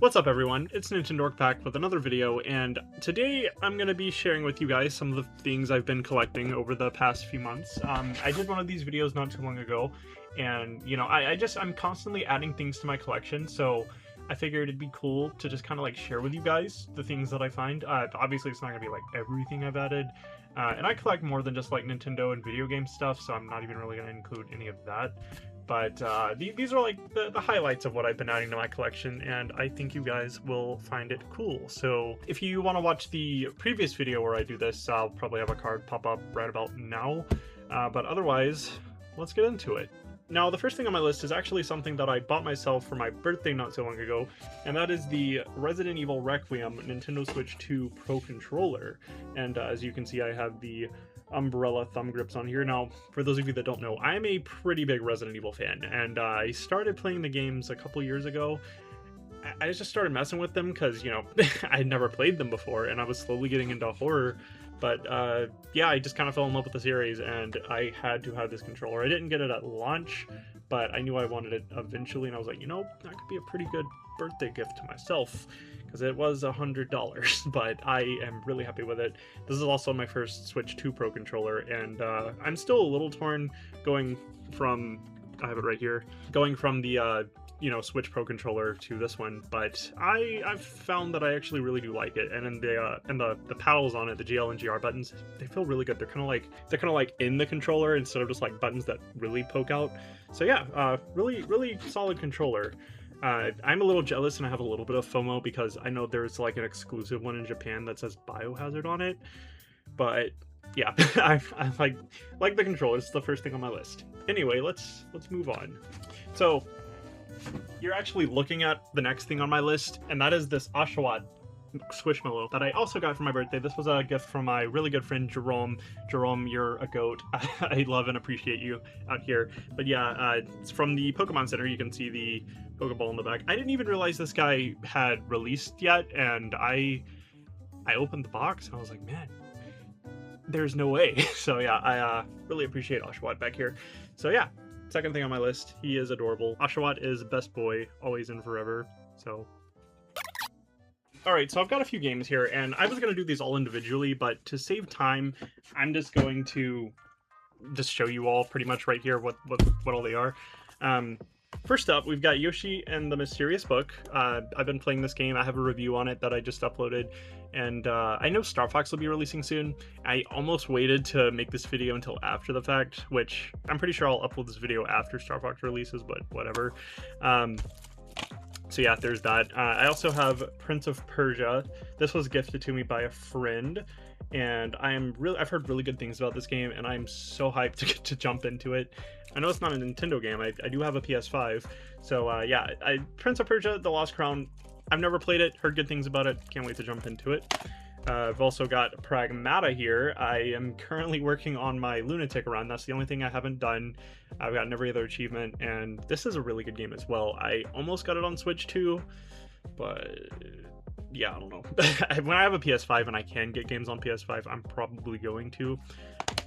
What's up everyone, it's Nintendork with another video, and today I'm going to be sharing with you guys some of the things I've been collecting over the past few months. I did one of these videos not too long ago, and you know, I'm constantly adding things to my collection, so I figured it'd be cool to just kind of like share with you guys the things that I find. Obviously it's not going to be like everything I've added, and I collect more than just like Nintendo and video game stuff, so I'm not even really going to include any of that. But these are like the highlights of what I've been adding to my collection, and I think you guys will find it cool. So if you want to watch the previous video where I do this, I'll probably have a card pop up right about now. But otherwise, let's get into it. Now, the first thing on my list is actually something that I bought myself for my birthday not so long ago, and that is the Resident Evil Requiem Nintendo Switch 2 Pro Controller. And as you can see, I have the umbrella thumb grips on here. Now, for those of you that don't know, I'm a pretty big Resident Evil fan, and I started playing the games a couple years ago. I just started messing with them because, you know, I had never played them before, and I was slowly getting into horror. But yeah, I just kind of fell in love with the series, and I had to have this controller. I didn't get it at launch, but I knew I wanted it eventually, and I was like, you know, that could be a pretty good birthday gift to myself, because it was $100, but I am really happy with it. This is also my first Switch 2 Pro controller, and I'm still a little torn going from, I have it right here, going from the you know, Switch Pro controller to this one, but I've found that I actually really do like it. And then the paddles on it, the GL and GR buttons, they feel really good. They're kind of like in the controller instead of just like buttons that really poke out. So yeah, really solid controller. I'm a little jealous and I have a little bit of FOMO because I know there's like an exclusive one in Japan that says Biohazard on it, but yeah, I like the controller. It's the first thing on my list. Anyway, let's move on. So you're actually looking at the next thing on my list, and that is this Oshawott Squishmallow that I also got for my birthday. This was a gift from my really good friend Jerome. Jerome, you're a goat. I love and appreciate you out here. But yeah, it's from the Pokemon Center. You can see the Pokeball in the back. I didn't even realize this guy had released yet, and I opened the box and I was like, man, there's no way. So yeah, I really appreciate Oshawott back here. So yeah, second thing on my list, he is adorable. Oshawott is best boy, always and forever. So alright, so I've got a few games here, and I was going to do these all individually, but to save time, I'm just going to just show you all pretty much right here what all they are. First up, we've got Yoshi and the Mysterious Book. I've been playing this game. I have a review on it that I just uploaded, and I know Star Fox will be releasing soon. I almost waited to make this video until after the fact, which I'm pretty sure I'll upload this video after Star Fox releases, but whatever. So yeah, there's that. I also have Prince of Persia. This was gifted to me by a friend, and I've heard really good things about this game, and I'm so hyped to get to jump into it. I know it's not a Nintendo game. I do have a PS5, so yeah, Prince of Persia: The Lost Crown. I've never played it, heard good things about it. Can't wait to jump into it. I've also got Pragmata here. I am currently working on my Lunatic run. That's the only thing I haven't done. I've gotten every other achievement, and this is a really good game as well. I almost got it on Switch 2, but yeah, I don't know. When I have a PS5 and I can get games on PS5, I'm probably going to.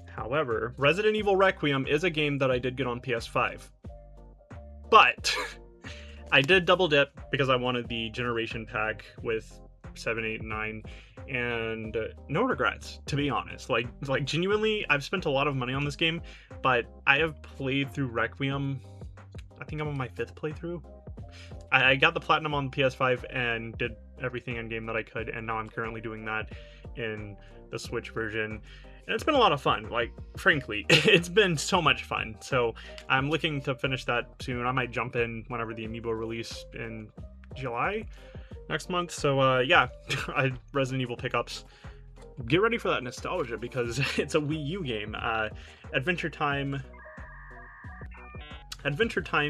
However, Resident Evil Requiem is a game that I did get on PS5. But I did double dip because I wanted the Generation Pack with 7, 8, and 9, and no regrets, to be honest. Like genuinely, I've spent a lot of money on this game, but I have played through Requiem. I think I'm on my 5th playthrough. I got the platinum on the PS5 and did everything in game that I could, and now I'm currently doing that in the Switch version. And it's been a lot of fun. Like, frankly, it's been so much fun. So I'm looking to finish that soon. I might jump in whenever the Amiibo release in July next month. So yeah, Resident Evil pickups. Get ready for that nostalgia because it's a Wii U game. Adventure Time,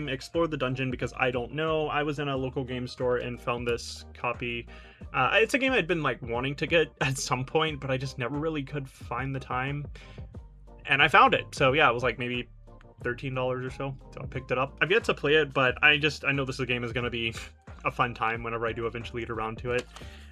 Explore the Dungeon, because I don't know. I was in a local game store and found this copy. It's a game I'd been like wanting to get at some point, but I just never really could find the time. And I found it. So yeah, it was like maybe $13 or so. So I picked it up. I've yet to play it, but I know this game is going to be a fun time whenever I do eventually get around to it.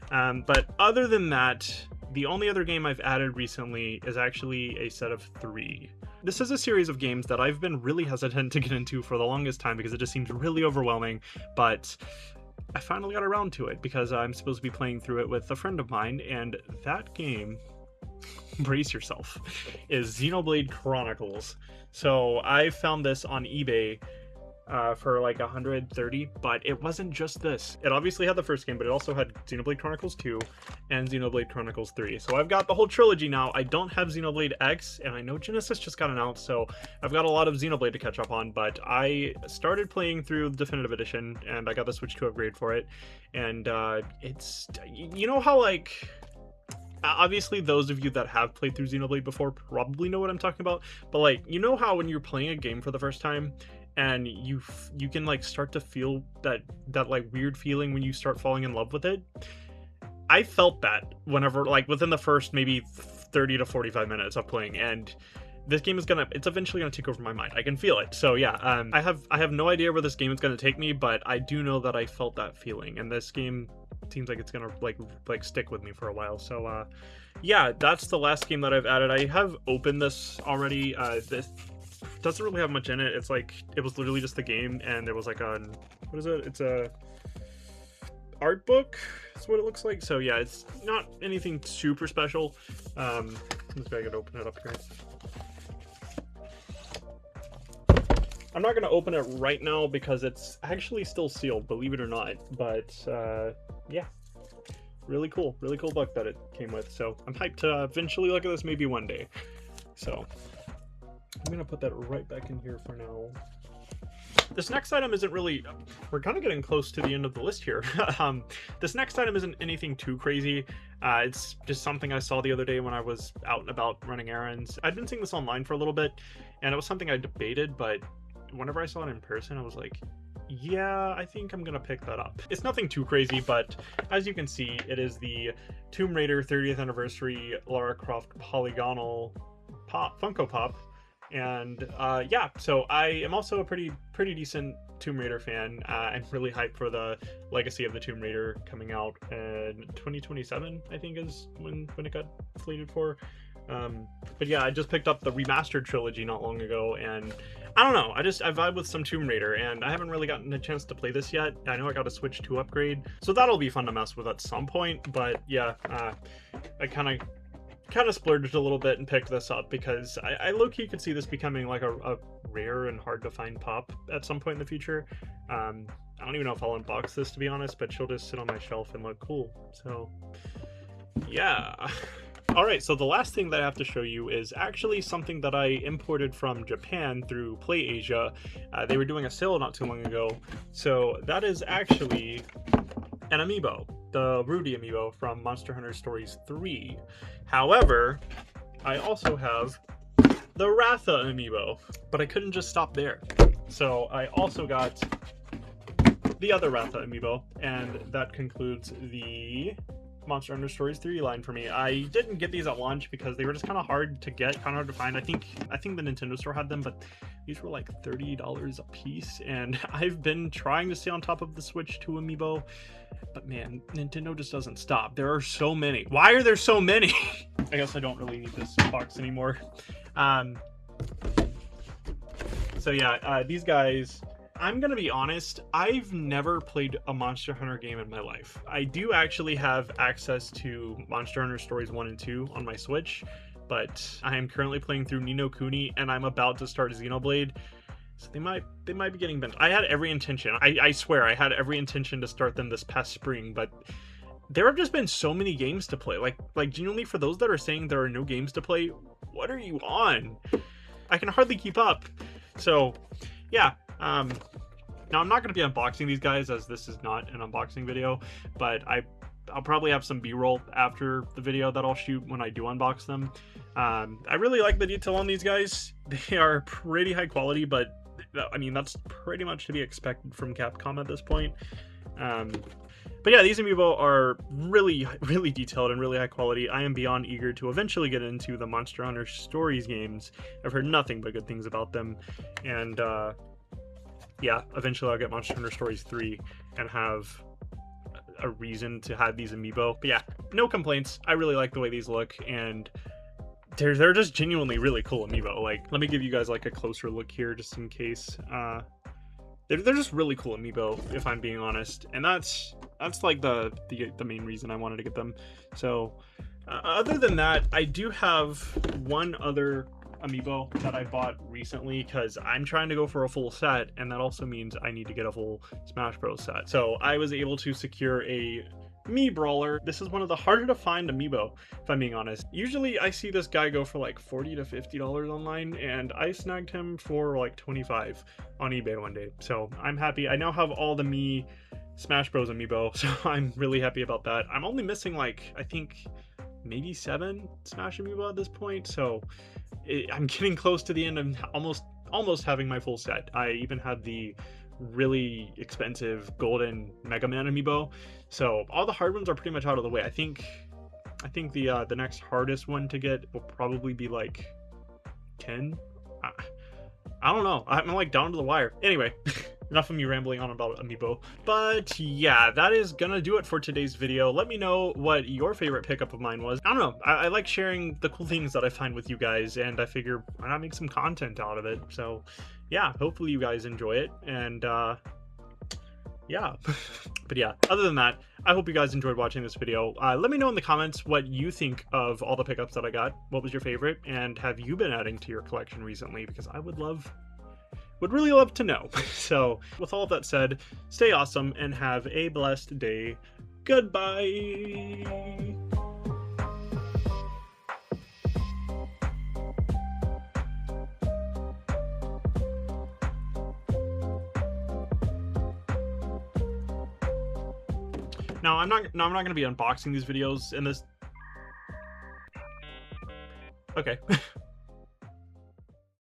But other than that, the only other game I've added recently is actually a set of 3. This is a series of games that I've been really hesitant to get into for the longest time because it just seems really overwhelming, but I finally got around to it because I'm supposed to be playing through it with a friend of mine, and that game, brace yourself, is Xenoblade Chronicles. So I found this on eBay for like 130, but it wasn't just this. It obviously had the first game, but it also had Xenoblade Chronicles 2 and Xenoblade Chronicles 3. So I've got the whole trilogy now. I don't have Xenoblade X, and I know Genesis just got announced, so I've got a lot of Xenoblade to catch up on, but I started playing through the Definitive Edition, and I got the Switch 2 upgrade for it, and it's, you know how, like, obviously those of you that have played through Xenoblade before probably know what I'm talking about, but like, you know how when you're playing a game for the first time and you can like start to feel that like weird feeling when you start falling in love with it? I felt that whenever, like, within the first maybe 30 to 45 minutes of playing, and this game is it's eventually gonna take over my mind. I can feel it. So yeah, I have no idea where this game is gonna take me, but I do know that I felt that feeling, and this game seems like it's gonna like stick with me for a while. So yeah, that's the last game that I've added. I have opened this already. This doesn't really have much in it. It's like, it was literally just the game, and there was like a, what is it? It's a art book. That's what it looks like. So yeah, it's not anything super special. Let's see if I can open it up here. I'm not going to open it right now because it's actually still sealed, believe it or not. But yeah, really cool book that it came with. So I'm hyped to eventually look at this maybe one day. So I'm going to put that right back in here for now. This next item isn't really, we're kind of getting close to the end of the list here. This next item isn't anything too crazy. It's just something I saw the other day when I was out and about running errands. I'd been seeing this online for a little bit, and it was something I debated, but whenever I saw it in person, I was like, yeah, I think I'm gonna pick that up. It's nothing too crazy, but as you can see, it is the Tomb Raider 30th anniversary Lara Croft polygonal Funko Pop. And yeah, so I am also a pretty decent Tomb Raider fan. I'm really hyped for the Legacy of the Tomb Raider coming out in 2027, I think is when it got slated for. But yeah, I just picked up the remastered trilogy not long ago, and I don't know, I vibe with some Tomb Raider, and I haven't really gotten a chance to play this yet. I know I got a Switch 2 upgrade, so that'll be fun to mess with at some point. But yeah, I kind of splurged a little bit and picked this up because I low-key could see this becoming like a rare and hard to find pop at some point in the future. I don't even know if I'll unbox this, to be honest, but she'll just sit on my shelf and look cool. So yeah. All right, so the last thing that I have to show you is actually something that I imported from Japan through PlayAsia. They were doing a sale not too long ago. So that is actually an amiibo, the Rudy amiibo from Monster Hunter Stories 3. However, I also have the Ratha amiibo, but I couldn't just stop there. So I also got the other Ratha amiibo, and that concludes the Monster Hunter Stories 3 line for me. I didn't get these at launch because they were just kind of hard to get, kind of hard to find. I think the Nintendo store had them, but these were like $30 a piece, and I've been trying to stay on top of the Switch 2 amiibo, but man, Nintendo just doesn't stop. There are so many. Why are there so many? I guess I don't really need this box anymore. So yeah, these guys, I'm gonna be honest, I've never played a Monster Hunter game in my life. I do actually have access to Monster Hunter Stories 1 and 2 on my Switch, but I am currently playing through Ni no Kuni, and I'm about to start Xenoblade, so they might be getting bent. I had every intention, I swear, I had every intention to start them this past spring, but there have just been so many games to play. Like genuinely, for those that are saying there are no games to play, what are you on? I can hardly keep up. So yeah, now I'm not going to be unboxing these guys, as this is not an unboxing video, but I'll probably have some b-roll after the video that I'll shoot when I do unbox them. I really like the detail on these guys. They are pretty high quality, but I mean, that's pretty much to be expected from Capcom at this point. But yeah, these amiibo are really detailed and really high quality. I am beyond eager to eventually get into the Monster Hunter Stories games. I've heard nothing but good things about them, and yeah, eventually I'll get Monster Hunter Stories 3 and have a reason to have these amiibo. But yeah, no complaints. I really like the way these look, and they're just genuinely really cool amiibo. Like, let me give you guys like a closer look here just in case. they're just really cool amiibo, if I'm being honest, and that's like the main reason I wanted to get them. So other than that, I do have one other amiibo that I bought recently because I'm trying to go for a full set, and that also means I need to get a full Smash Bros set. So I was able to secure a Mii Brawler. This is one of the harder to find amiibo, if I'm being honest. Usually I see this guy go for like $40 to $50 online, and I snagged him for like 25 on eBay one day. So I'm happy. I now have all the Mii Smash Bros amiibo, so I'm really happy about that. I'm only missing like, I think maybe 7 Smash amiibo at this point, so I'm getting close to the end. I'm almost having my full set. I even had the really expensive golden Mega Man amiibo, so all the hard ones are pretty much out of the way. I think the next hardest one to get will probably be like 10. I don't know. I'm like down to the wire. Anyway, enough of me rambling on about amiibo. But yeah, that is gonna do it for today's video. Let me know what your favorite pickup of mine was. I don't know. I like sharing the cool things that I find with you guys, and I figure why not make some content out of it. So yeah, hopefully you guys enjoy it, and yeah. But yeah, other than that, I hope you guys enjoyed watching this video. Let me know in the comments what you think of all the pickups that I got. What was your favorite, and have you been adding to your collection recently? Because I would really love to know. So with all of that said, stay awesome and have a blessed day. Goodbye. Now I'm not going to be unboxing these videos in this. Okay.